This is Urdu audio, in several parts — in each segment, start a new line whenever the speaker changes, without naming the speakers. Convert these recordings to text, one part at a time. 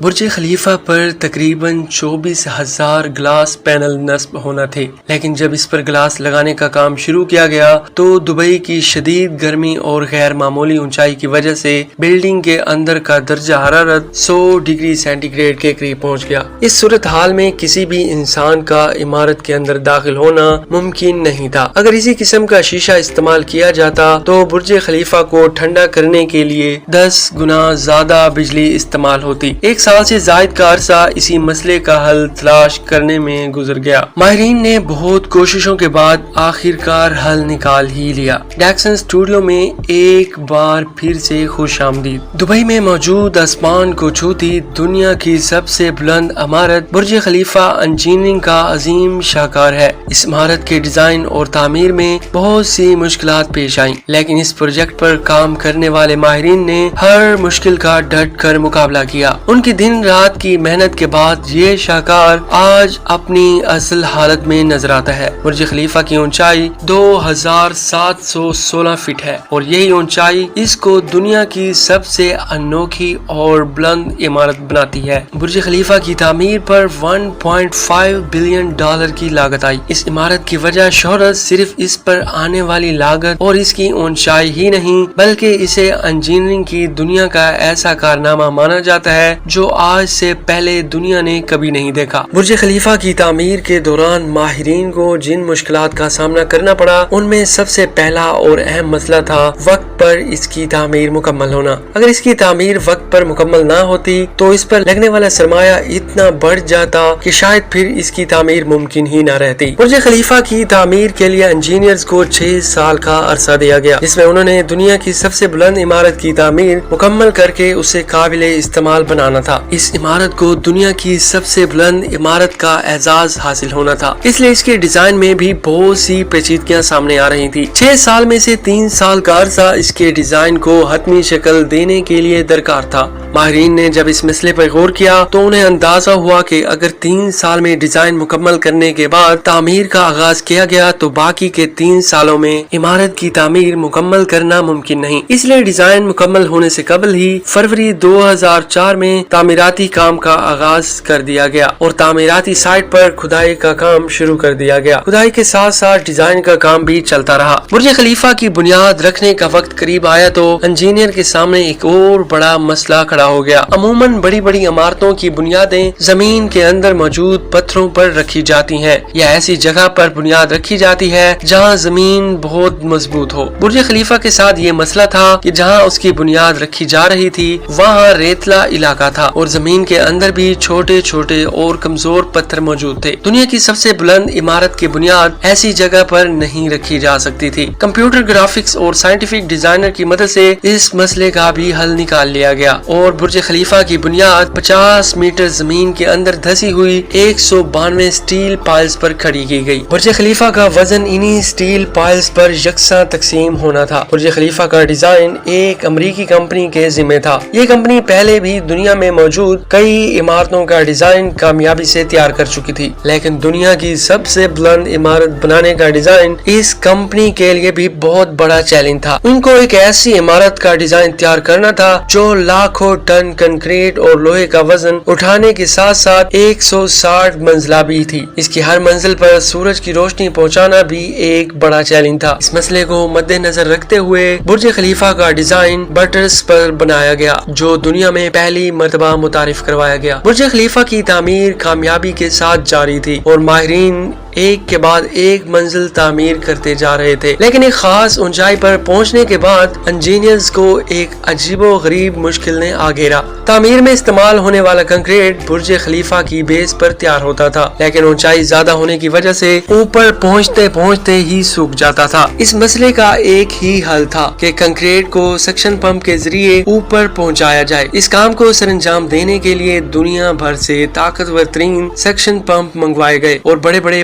برج خلیفہ پر تقریباً 24,000 گلاس پینل نصب ہونا تھے، لیکن جب اس پر گلاس لگانے کا کام شروع کیا گیا تو دبئی کی شدید گرمی اور غیر معمولی اونچائی کی وجہ سے بلڈنگ کے اندر کا درجہ حرارت 100 ڈگری سینٹی گریڈ کے قریب پہنچ گیا۔ اس صورتحال میں کسی بھی انسان کا عمارت کے اندر داخل ہونا ممکن نہیں تھا۔ اگر اسی قسم کا شیشہ استعمال کیا جاتا تو برج خلیفہ کو ٹھنڈا کرنے کے لیے 10 گنا زیادہ بجلی استعمال ہوتی۔ ایک سال سے زائد کا عرصہ اسی مسئلے کا حل تلاش کرنے میں گزر گیا۔ ماہرین نے بہت کوششوں کے بعد آخر کار حل نکال ہی لیا۔ ڈیکسن اسٹوڈیو میں ایک بار پھر سے خوش آمدید۔ دبئی میں موجود آسمان کو چھوتی دنیا کی سب سے بلند عمارت برج خلیفہ انجینئرنگ کا عظیم شاہکار ہے۔ اس عمارت کے ڈیزائن اور تعمیر میں بہت سی مشکلات پیش آئیں، لیکن اس پروجیکٹ پر کام کرنے والے ماہرین نے ہر مشکل کا ڈٹ کر مقابلہ کیا۔ ان کی دن رات کی محنت کے بعد یہ شاہکار آج اپنی اصل حالت میں نظر آتا ہے۔ برج خلیفہ کی اونچائی 2716 فٹ ہے اور یہی اونچائی اس کو دنیا کی سب سے انوکھی اور بلند عمارت بناتی ہے۔ برج خلیفہ کی تعمیر پر 1.5 بلین ڈالر کی لاگت آئی۔ اس عمارت کی وجہ شہرت صرف اس پر آنے والی لاگت اور اس کی اونچائی ہی نہیں، بلکہ اسے انجینئرنگ کی دنیا کا ایسا کارنامہ مانا جاتا ہے جو آج سے پہلے دنیا نے کبھی نہیں دیکھا۔ برج خلیفہ کی تعمیر کے دوران ماہرین کو جن مشکلات کا سامنا کرنا پڑا ان میں سب سے پہلا اور اہم مسئلہ تھا وقت پر اس کی تعمیر مکمل ہونا۔ اگر اس کی تعمیر وقت پر مکمل نہ ہوتی تو اس پر لگنے والا سرمایہ اتنا بڑھ جاتا کہ شاید پھر اس کی تعمیر ممکن ہی نہ رہتی۔ برج خلیفہ کی تعمیر کے لیے انجینئرز کو 6 سال کا عرصہ دیا گیا، جس میں انہوں نے دنیا کی سب سے بلند عمارت کی تعمیر مکمل کر کے اسے قابل استعمال بنانا تھا۔ اس عمارت کو دنیا کی سب سے بلند عمارت کا اعزاز حاصل ہونا تھا، اس لیے اس کے ڈیزائن میں بھی بہت سی پیچیدگیاں سامنے آ رہی تھی۔ 6 سال میں سے 3 سال کا عرصہ اس کے ڈیزائن کو حتمی شکل دینے کے لیے درکار تھا۔ ماہرین نے جب اس مسئلے پر غور کیا تو انہیں اندازہ ہوا کہ اگر 3 سال میں ڈیزائن مکمل کرنے کے بعد تعمیر کا آغاز کیا گیا تو باقی کے 3 سالوں میں عمارت کی تعمیر مکمل کرنا ممکن نہیں۔ اس لیے ڈیزائن مکمل ہونے سے قبل ہی فروری 2004 میں تعمیراتی کام کا آغاز کر دیا گیا اور تعمیراتی سائٹ پر کھدائی کا کام شروع کر دیا گیا۔ کھدائی کے ساتھ ساتھ ڈیزائن کا کام بھی چلتا رہا۔ برج خلیفہ کی بنیاد رکھنے کا وقت قریب آیا تو انجینئر کے سامنے ایک اور بڑا مسئلہ کھڑا ہو گیا۔ عموماً بڑی بڑی عمارتوں کی بنیادیں زمین کے اندر موجود پتھروں پر رکھی جاتی ہیں یا ایسی جگہ پر بنیاد رکھی جاتی ہے جہاں زمین بہت مضبوط ہو۔ برج خلیفہ کے ساتھ یہ مسئلہ تھا کہ جہاں اس کی بنیاد رکھی جا رہی تھی وہاں ریتلا علاقہ تھا اور زمین کے اندر بھی چھوٹے چھوٹے اور کمزور پتھر موجود تھے۔ دنیا کی سب سے بلند عمارت کی بنیاد ایسی جگہ پر نہیں رکھی جا سکتی تھی۔ کمپیوٹر گرافکس اور سائنٹیفک ڈیزائنر کی مدد سے اس مسئلے کا بھی حل نکال لیا گیا اور برج خلیفہ کی بنیاد 50 میٹر زمین کے اندر دھسی ہوئی 192 سٹیل پائلز پر کھڑی کی گئی۔ برج خلیفہ کا وزن انہی سٹیل پائلز پر یکساں تقسیم ہونا تھا۔ برج خلیفہ کا ڈیزائن ایک امریکی کمپنی کے ذمہ تھا۔ یہ کمپنی پہلے بھی دنیا میں موجود کئی عمارتوں کا ڈیزائن کامیابی سے تیار کر چکی تھی، لیکن دنیا کی سب سے بلند عمارت بنانے کا ڈیزائن اس کمپنی کے لیے بھی بہت بڑا چیلنج تھا۔ ان کو ایک ایسی عمارت کا ڈیزائن تیار کرنا تھا جو لاکھوں ٹن کنکریٹ اور لوہے کا وزن اٹھانے کے ساتھ ساتھ 160 منزلہ بھی تھی۔ اس کی ہر منزل پر سورج کی روشنی پہنچانا بھی ایک بڑا چیلنج تھا۔ اس مسئلے کو مد نظر رکھتے ہوئے برج خلیفہ کا ڈیزائن بٹرز پر بنایا گیا جو دنیا میں پہلی مرتبہ متعارف کروایا گیا۔ برج خلیفہ کی تعمیر کامیابی کے ساتھ جاری تھی اور ماہرین ایک کے بعد ایک منزل تعمیر کرتے جا رہے تھے، لیکن ایک خاص اونچائی پر پہنچنے کے بعد انجینئرز کو ایک عجیب و غریب مشکل نے آ گھیرا۔ تعمیر میں استعمال ہونے والا کنکریٹ برج خلیفہ کی بیس پر تیار ہوتا تھا، لیکن اونچائی زیادہ ہونے کی وجہ سے اوپر پہنچتے پہنچتے ہی سوکھ جاتا تھا۔ اس مسئلے کا ایک ہی حل تھا کہ کنکریٹ کو سکشن پمپ کے ذریعے اوپر پہنچایا جائے۔ اس کام کو سر انجام دینے کے لیے دنیا بھر سے طاقتور ترین سکشن پمپ منگوائے گئے اور بڑے بڑے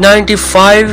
95